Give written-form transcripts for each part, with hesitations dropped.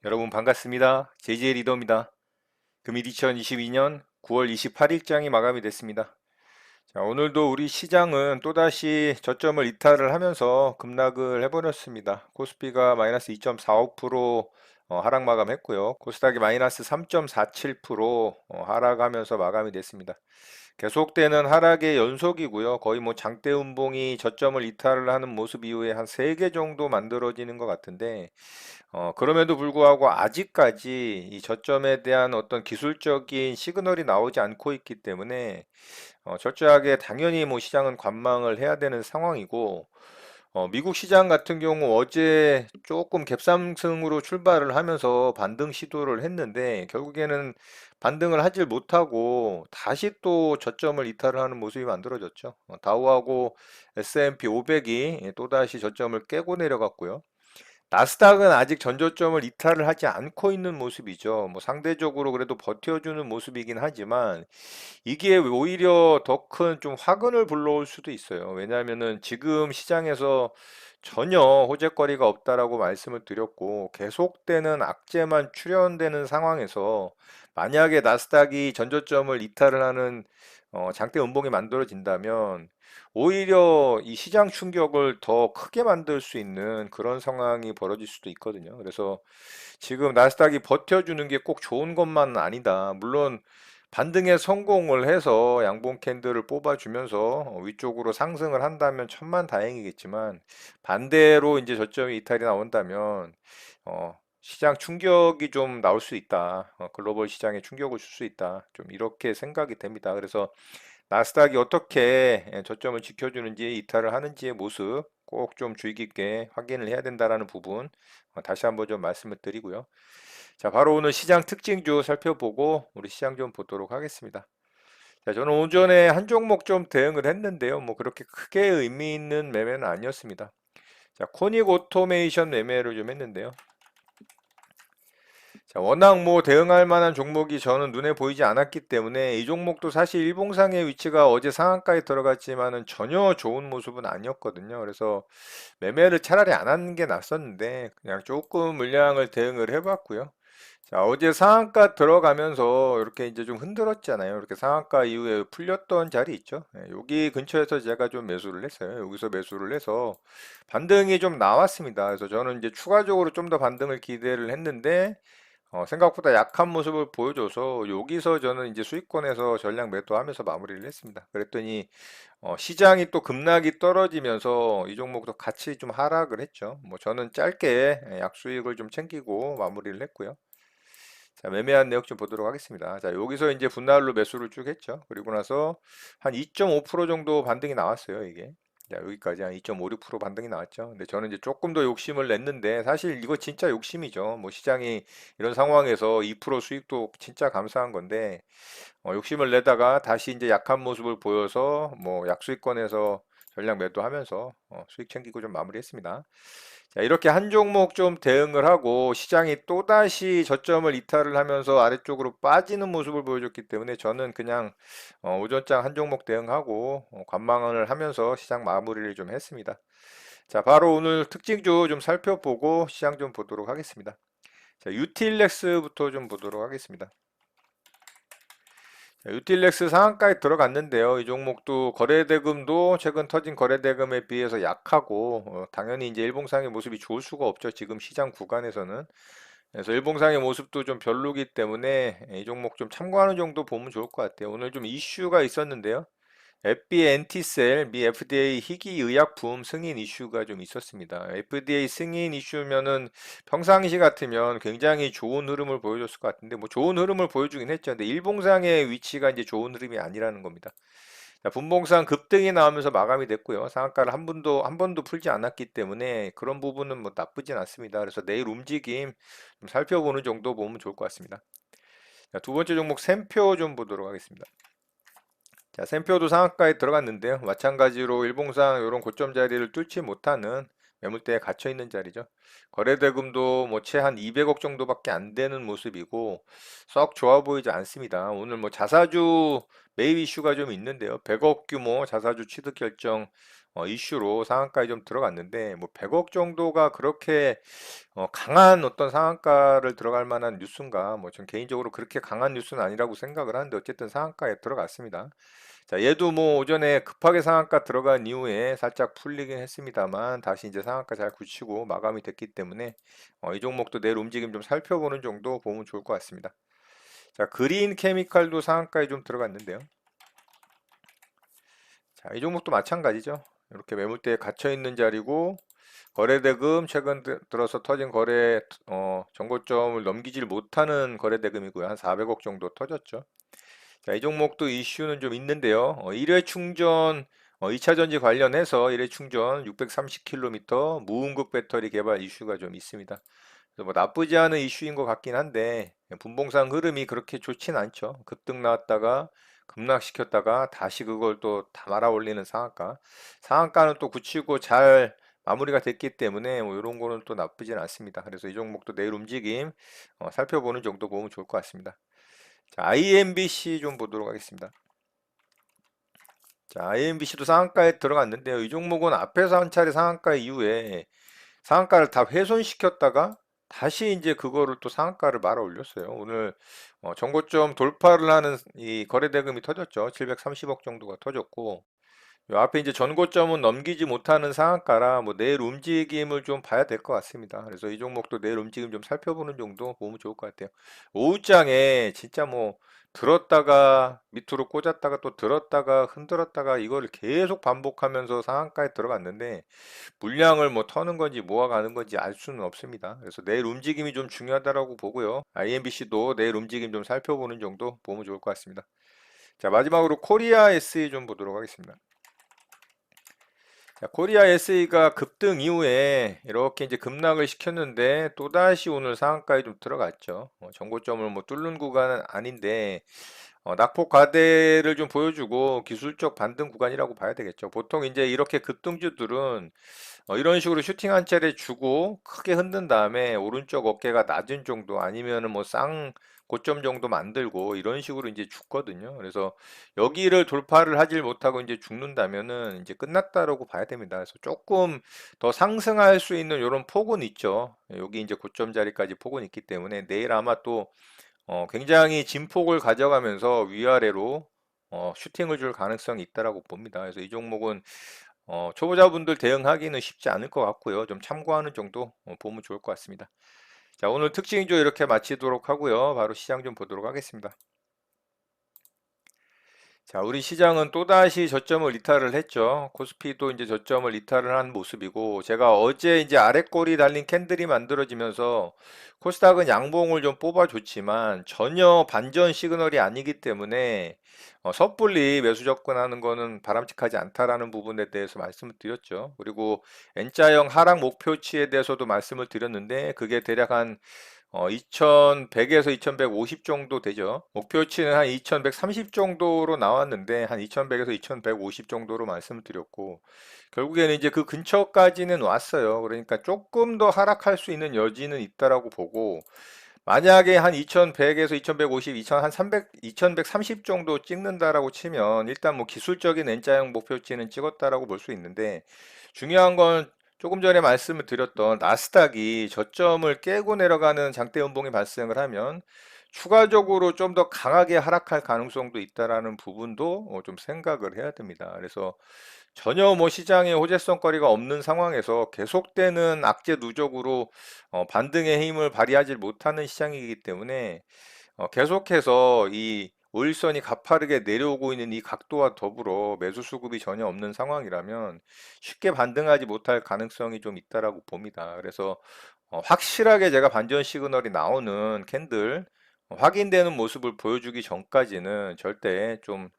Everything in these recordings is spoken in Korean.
여러분 반갑습니다. JJ 리더입니다. 금일 2022년 9월 28일장이 마감이 됐습니다. 자, 오늘도 우리 시장은 또다시 저점을 이탈을 하면서 급락을 해버렸습니다. 코스피가 마이너스 2.45% 하락 마감했고요. 코스닥이 마이너스 3.47% 하락하면서 마감이 됐습니다. 계속되는 하락의 연속이고요. 거의 뭐 장대 음봉이 저점을 이탈을 하는 모습 이후에 한 3개 정도 만들어지는 것 같은데 그럼에도 불구하고 아직까지 이 저점에 대한 어떤 기술적인 시그널이 나오지 않고 있기 때문에 철저하게 당연히 뭐 시장은 관망을 해야 되는 상황이고 미국 시장 같은 경우 어제 조금 갭상승으로 출발을 하면서 반등 시도를 했는데 결국에는 반등을 하질 못하고 다시 또 저점을 이탈을 하는 모습이 만들어졌죠. 다우하고 S&P 500이 또다시 저점을 깨고 내려갔고요. 나스닥은 아직 전저점을 이탈을 하지 않고 있는 모습이죠. 뭐 상대적으로 그래도 버텨주는 모습이긴 하지만 이게 오히려 더 큰 좀 화근을 불러올 수도 있어요. 왜냐하면은 지금 시장에서 전혀 호재거리가 없다라고 말씀을 드렸고 계속되는 악재만 출현되는 상황에서 만약에 나스닥이 전저점을 이탈을 하는 장대 음봉이 만들어진다면 오히려 이 시장 충격을 더 크게 만들 수 있는 그런 상황이 벌어질 수도 있거든요. 그래서 지금 나스닥이 버텨주는 게 꼭 좋은 것만은 아니다. 물론 반등에 성공을 해서 양봉 캔들을 뽑아주면서 위쪽으로 상승을 한다면 천만다행이겠지만 반대로 이제 저점이 이탈이 나온다면 시장 충격이 좀 나올 수 있다. 글로벌 시장에 충격을 줄 수 있다. 좀 이렇게 생각이 됩니다. 그래서 나스닥이 어떻게 저점을 지켜주는지 이탈을 하는지의 모습 꼭 좀 주의 깊게 확인을 해야 된다라는 부분 다시 한번 좀 말씀을 드리고요. 자, 바로 오늘 시장 특징주 살펴보고 우리 시장 좀 보도록 하겠습니다. 자, 저는 오전에 한 종목 좀 대응을 했는데요. 뭐 그렇게 크게 의미 있는 매매는 아니었습니다. 자, 코닉 오토메이션 매매를 좀 했는데요. 자, 워낙 뭐 대응할 만한 종목이 저는 눈에 보이지 않았기 때문에 이 종목도 사실 일봉상의 위치가 어제 상한가에 들어갔지만은 전혀 좋은 모습은 아니었거든요. 그래서 매매를 차라리 안 하는 게 낫었는데 그냥 조금 물량을 대응을 해봤고요. 자, 어제 상한가 들어가면서 이렇게 이제 좀 흔들었잖아요. 이렇게 상한가 이후에 풀렸던 자리 있죠. 예, 여기 근처에서 제가 좀 매수를 했어요. 여기서 매수를 해서 반등이 좀 나왔습니다. 그래서 저는 이제 추가적으로 좀 더 반등을 기대를 했는데 생각보다 약한 모습을 보여줘서 여기서 저는 이제 수익권에서 전량 매도하면서 마무리를 했습니다. 그랬더니 시장이 또 급락이 떨어지면서 이 종목도 같이 좀 하락을 했죠. 뭐 저는 짧게 약수익을 좀 챙기고 마무리를 했고요. 자, 매매한 내역 좀 보도록 하겠습니다. 자, 여기서 이제 분할로 매수를 쭉 했죠. 그리고 나서 한 2.5% 정도 반등이 나왔어요, 이게. 자, 여기까지 한 2.56% 반등이 나왔죠. 근데 저는 이제 조금 더 욕심을 냈는데 사실 이거 진짜 욕심이죠. 뭐 시장이 이런 상황에서 2% 수익도 진짜 감사한 건데 욕심을 내다가 다시 이제 약한 모습을 보여서 뭐 약수익권에서 전량 매도하면서 수익 챙기고 좀 마무리했습니다. 자, 이렇게 한 종목 좀 대응을 하고 시장이 또다시 저점을 이탈을 하면서 아래쪽으로 빠지는 모습을 보여줬기 때문에 저는 그냥 오전장 한 종목 대응하고 관망을 하면서 시장 마무리를 좀 했습니다. 자, 바로 오늘 특징주 좀 살펴보고 시장 좀 보도록 하겠습니다. 자, 유틸렉스부터 좀 보도록 하겠습니다. 자, 유틸렉스 상한가에 들어갔는데요. 이 종목도 거래대금도 최근 터진 거래대금에 비해서 약하고 당연히 이제 일봉상의 모습이 좋을 수가 없죠. 지금 시장 구간에서는. 그래서 일봉상의 모습도 좀 별로기 때문에 이 종목 좀 참고하는 정도 보면 좋을 것 같아요. 오늘 좀 이슈가 있었는데요. 앱비 엔티셀 미 FDA 희귀 의약품 승인 이슈가 좀 있었습니다. FDA 승인 이슈면은 평상시 같으면 굉장히 좋은 흐름을 보여줬을 것 같은데 뭐 좋은 흐름을 보여주긴 했죠. 근데 일봉상의 위치가 이제 좋은 흐름이 아니라는 겁니다. 자, 분봉상 급등이 나오면서 마감이 됐고요. 상한가를 한 번도 풀지 않았기 때문에 그런 부분은 뭐 나쁘진 않습니다. 그래서 내일 움직임 좀 살펴보는 정도 보면 좋을 것 같습니다. 자, 두 번째 종목 샘표 좀 보도록 하겠습니다. 자, 샘표도 상한가에 들어갔는데요. 마찬가지로 일봉상 이런 고점 자리를 뚫지 못하는 매물대에 갇혀 있는 자리죠. 거래대금도 뭐 채 한 200억 정도밖에 안 되는 모습이고 썩 좋아 보이지 않습니다. 오늘 뭐 자사주 매입 이슈가 좀 있는데요. 100억 규모 자사주 취득 결정 이슈로 상한가에 좀 들어갔는데 뭐 100억 정도가 그렇게 강한 어떤 상한가를 들어갈 만한 뉴스인가? 뭐 전 개인적으로 그렇게 강한 뉴스는 아니라고 생각을 하는데 어쨌든 상한가에 들어갔습니다. 자, 얘도 뭐 오전에 급하게 상한가 들어간 이후에 살짝 풀리긴 했습니다만 다시 이제 상한가 잘 굳히고 마감이 됐기 때문에 이 종목도 내일 움직임 좀 살펴보는 정도 보면 좋을 것 같습니다. 자, 그린 케미칼도 상한가에 좀 들어갔는데요. 자, 이 종목도 마찬가지죠. 이렇게 매물대에 갇혀 있는 자리고 거래대금 최근 들어서 터진 거래 정고점을 넘기질 못하는 거래대금이고요. 한 400억 정도 터졌죠. 자, 이 종목도 이슈는 좀 있는데요. 1회 충전 2차 전지 관련해서 1회 충전 630km 무음극 배터리 개발 이슈가 좀 있습니다. 그래서 뭐 나쁘지 않은 이슈인 것 같긴 한데 분봉상 흐름이 그렇게 좋진 않죠. 급등 나왔다가 급락시켰다가 다시 그걸 또 다 말아 올리는 상한가. 상한가는 또 굳히고 잘 마무리가 됐기 때문에 뭐 이런 거는 또 나쁘진 않습니다. 그래서 이 종목도 내일 움직임 살펴보는 정도 보면 좋을 것 같습니다. 자, IMBC 좀 보도록 하겠습니다. 자, IMBC도 상한가에 들어갔는데요. 이 종목은 앞에서 한 차례 상한가 이후에 상한가를 다 훼손시켰다가 다시 이제 그거를 또 상한가를 말아 올렸어요. 오늘 정고점 돌파를 하는 이 거래대금이 터졌죠. 730억 정도가 터졌고 요 앞에 이제 전고점은 넘기지 못하는 상한가라 뭐 내일 움직임을 좀 봐야 될 것 같습니다. 그래서 이 종목도 내일 움직임 좀 살펴보는 정도 보면 좋을 것 같아요. 오후장에 진짜 뭐 들었다가 밑으로 꽂았다가 또 들었다가 흔들었다가 이거를 계속 반복하면서 상한가에 들어갔는데 물량을 뭐 터는 건지 모아가는 건지 알 수는 없습니다. 그래서 내일 움직임이 좀 중요하다라고 보고요. IMBC도 내일 움직임 좀 살펴보는 정도 보면 좋을 것 같습니다. 자, 마지막으로 코리아 SE 좀 보도록 하겠습니다. 자, 코리아 SE가 급등 이후에 이렇게 이제 급락을 시켰는데 또다시 오늘 상한가에 좀 들어갔죠. 정고점을 뭐 뚫는 구간은 아닌데 낙폭 과대를 좀 보여주고 기술적 반등 구간이라고 봐야 되겠죠. 보통 이제 이렇게 급등주들은 이런 식으로 슈팅 한 차례 주고 크게 흔든 다음에 오른쪽 어깨가 낮은 정도 아니면은 뭐 쌍 고점 정도 만들고 이런 식으로 이제 죽거든요. 그래서 여기를 돌파를 하질 못하고 이제 죽는다면은 이제 끝났다라고 봐야 됩니다. 그래서 조금 더 상승할 수 있는 이런 폭은 있죠. 여기 이제 고점 자리까지 폭은 있기 때문에 내일 아마 또 굉장히 진폭을 가져가면서 위아래로 슈팅을 줄 가능성이 있다라고 봅니다. 그래서 이 종목은 초보자분들 대응하기는 쉽지 않을 것 같고요. 좀 참고하는 정도 보면 좋을 것 같습니다. 자, 오늘 특징조 이렇게 마치도록 하고요. 바로 시장 좀 보도록 하겠습니다. 자, 우리 시장은 또다시 저점을 이탈을 했죠. 코스피도 이제 저점을 이탈을 한 모습이고, 제가 어제 이제 아랫골이 달린 캔들이 만들어지면서 코스닥은 양봉을 좀 뽑아줬지만 전혀 반전 시그널이 아니기 때문에 섣불리 매수 접근하는 거는 바람직하지 않다라는 부분에 대해서 말씀을 드렸죠. 그리고 N자형 하락 목표치에 대해서도 말씀을 드렸는데, 그게 대략 한 2100에서 2150 정도 되죠. 목표치는 한 2130 정도로 나왔는데 한 2100에서 2150 정도로 말씀을 드렸고 결국에는 이제 그 근처까지는 왔어요. 그러니까 조금 더 하락할 수 있는 여지는 있다라고 보고 만약에 한 2100에서 2150, 2300, 2130 정도 찍는다라고 치면 일단 뭐 기술적인 N자형 목표치는 찍었다라고 볼 수 있는데 중요한 건 조금 전에 말씀을 드렸던 나스닥이 저점을 깨고 내려가는 장대 음봉이 발생을 하면 추가적으로 좀 더 강하게 하락할 가능성도 있다라는 부분도 좀 생각을 해야 됩니다. 그래서 전혀 뭐 시장에 호재성거리가 없는 상황에서 계속되는 악재 누적으로 반등의 힘을 발휘하지 못하는 시장이기 때문에 계속해서 이 오일선이 가파르게 내려오고 있는 이 각도와 더불어 매수 수급이 전혀 없는 상황이라면 쉽게 반등하지 못할 가능성이 좀 있다라고 봅니다. 그래서 확실하게 제가 반전 시그널이 나오는 캔들 확인되는 모습을 보여주기 전까지는 절대 좀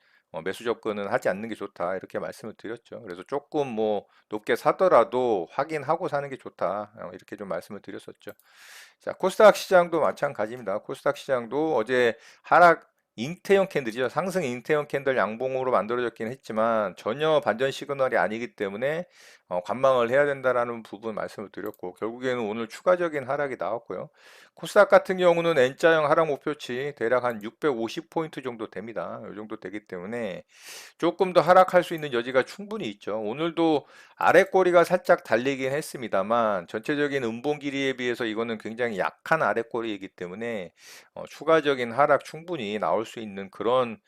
매수 접근은 하지 않는 게 좋다 이렇게 말씀을 드렸죠. 그래서 조금 뭐 높게 사더라도 확인하고 사는 게 좋다 이렇게 좀 말씀을 드렸었죠. 자, 코스닥 시장도 마찬가지입니다. 코스닥 시장도 어제 하락 잉태형 캔들이죠. 상승 잉태형 캔들 양봉으로 만들어졌긴 했지만 전혀 반전 시그널이 아니기 때문에 관망을 해야 된다라는 부분 말씀을 드렸고, 결국에는 오늘 추가적인 하락이 나왔고요. 코스닥 같은 경우는 N자형 하락 목표치 대략 한 650포인트 정도 됩니다. 이 정도 되기 때문에 조금 더 하락할 수 있는 여지가 충분히 있죠. 오늘도 아래 꼬리가 살짝 달리긴 했습니다만 전체적인 음봉 길이에 비해서 이거는 굉장히 약한 아래 꼬리이기 때문에 추가적인 하락 충분히 나올 수 있는 그런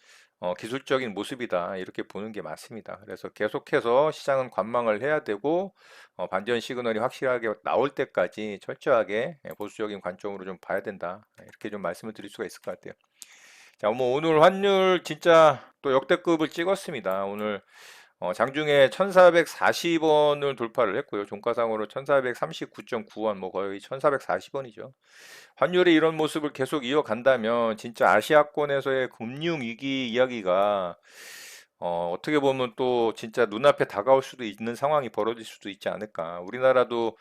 기술적인 모습이다, 이렇게 보는 게 맞습니다. 그래서 계속해서 시장은 관망을 해야 되고 반전 시그널이 확실하게 나올 때까지 철저하게 보수적인 관점으로 좀 봐야 된다, 이렇게 좀 말씀을 드릴 수가 있을 것 같아요. 자, 뭐 오늘 환율 진짜 또 역대급을 찍었습니다. 오늘 장중에 1440원을 돌파를 했고요. 종가상으로 1439.9원, 뭐 거의 1440원이죠. 환율이 이런 모습을 계속 이어간다면 진짜 아시아권에서의 금융위기 이야기가 어떻게 보면 또 진짜 눈앞에 다가올 수도 있는 상황이 벌어질 수도 있지 않을까. 우리나라도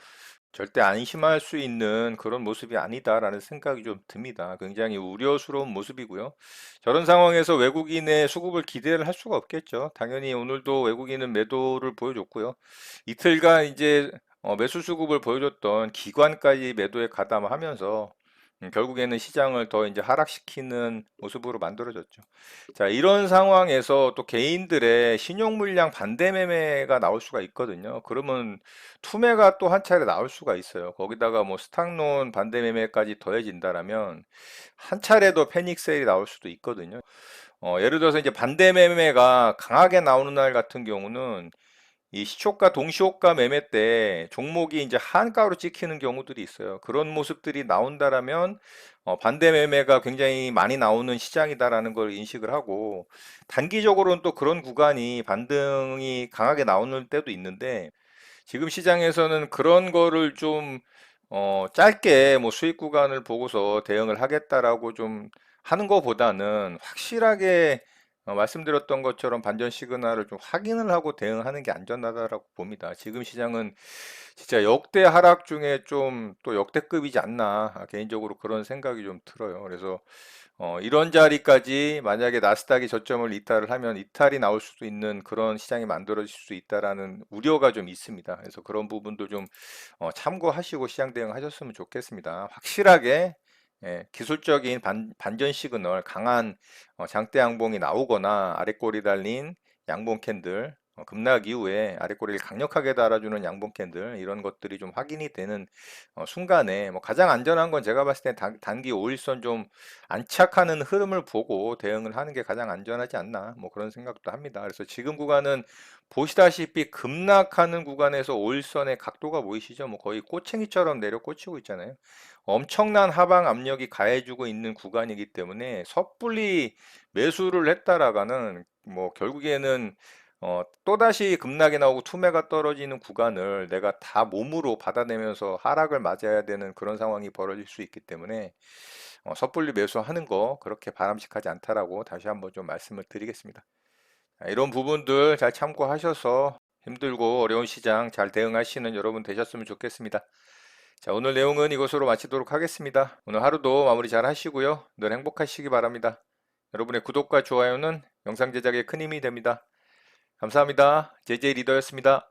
절대 안심할 수 있는 그런 모습이 아니다라는 생각이 좀 듭니다. 굉장히 우려스러운 모습이고요. 저런 상황에서 외국인의 수급을 기대를 할 수가 없겠죠. 당연히 오늘도 외국인은 매도를 보여줬고요. 이틀간 이제 매수 수급을 보여줬던 기관까지 매도에 가담하면서 결국에는 시장을 더 이제 하락시키는 모습으로 만들어졌죠. 자, 이런 상황에서 또 개인들의 신용 물량 반대 매매가 나올 수가 있거든요. 그러면 투매가 또 한 차례 나올 수가 있어요. 거기다가 뭐 스탁론 반대 매매까지 더해진다라면 한 차례 더 패닉 세일이 나올 수도 있거든요. 예를 들어서 이제 반대 매매가 강하게 나오는 날 같은 경우는 이 시초가 동시호가 매매 때 종목이 이제 한가로 찍히는 경우들이 있어요. 그런 모습들이 나온다라면 반대 매매가 굉장히 많이 나오는 시장이다라는 걸 인식을 하고, 단기적으로는 또 그런 구간이 반등이 강하게 나오는 때도 있는데, 지금 시장에서는 그런 거를 좀 짧게 뭐 수익 구간을 보고서 대응을 하겠다라고 좀 하는 것보다는 확실하게 말씀드렸던 것처럼 반전 시그널을 좀 확인을 하고 대응하는 게 안전하다라고 봅니다. 지금 시장은 진짜 역대 하락 중에 좀 또 역대급이지 않나, 개인적으로 그런 생각이 좀 들어요. 그래서 이런 자리까지 만약에 나스닥이 저점을 이탈을 하면 이탈이 나올 수도 있는 그런 시장이 만들어질 수 있다라는 우려가 좀 있습니다. 그래서 그런 부분도 좀 참고하시고 시장 대응하셨으면 좋겠습니다. 확실하게 기술적인 반전 시그널, 강한 장대 양봉이 나오거나 아랫골이 달린 양봉 캔들, 급락 이후에 아랫꼬리를 강력하게 달아주는 양봉 캔들, 이런 것들이 좀 확인이 되는 순간에 뭐 가장 안전한 건 제가 봤을 때 단기 5일선 좀 안착하는 흐름을 보고 대응을 하는 게 가장 안전하지 않나, 뭐 그런 생각도 합니다. 그래서 지금 구간은 보시다시피 급락하는 구간에서 5일선의 각도가 보이시죠? 뭐 거의 꼬챙이처럼 내려 꽂히고 있잖아요. 엄청난 하방 압력이 가해주고 있는 구간이기 때문에 섣불리 매수를 했다라가는 뭐 결국에는 또다시 급락이 나오고 투매가 떨어지는 구간을 내가 다 몸으로 받아내면서 하락을 맞아야 되는 그런 상황이 벌어질 수 있기 때문에 섣불리 매수하는 거 그렇게 바람직하지 않다라고 다시 한번 좀 말씀을 드리겠습니다. 자, 이런 부분들 잘 참고하셔서 힘들고 어려운 시장 잘 대응하시는 여러분 되셨으면 좋겠습니다. 자, 오늘 내용은 이것으로 마치도록 하겠습니다. 오늘 하루도 마무리 잘 하시고요. 늘 행복하시기 바랍니다. 여러분의 구독과 좋아요는 영상 제작에 큰 힘이 됩니다. 감사합니다. JJ 리더였습니다.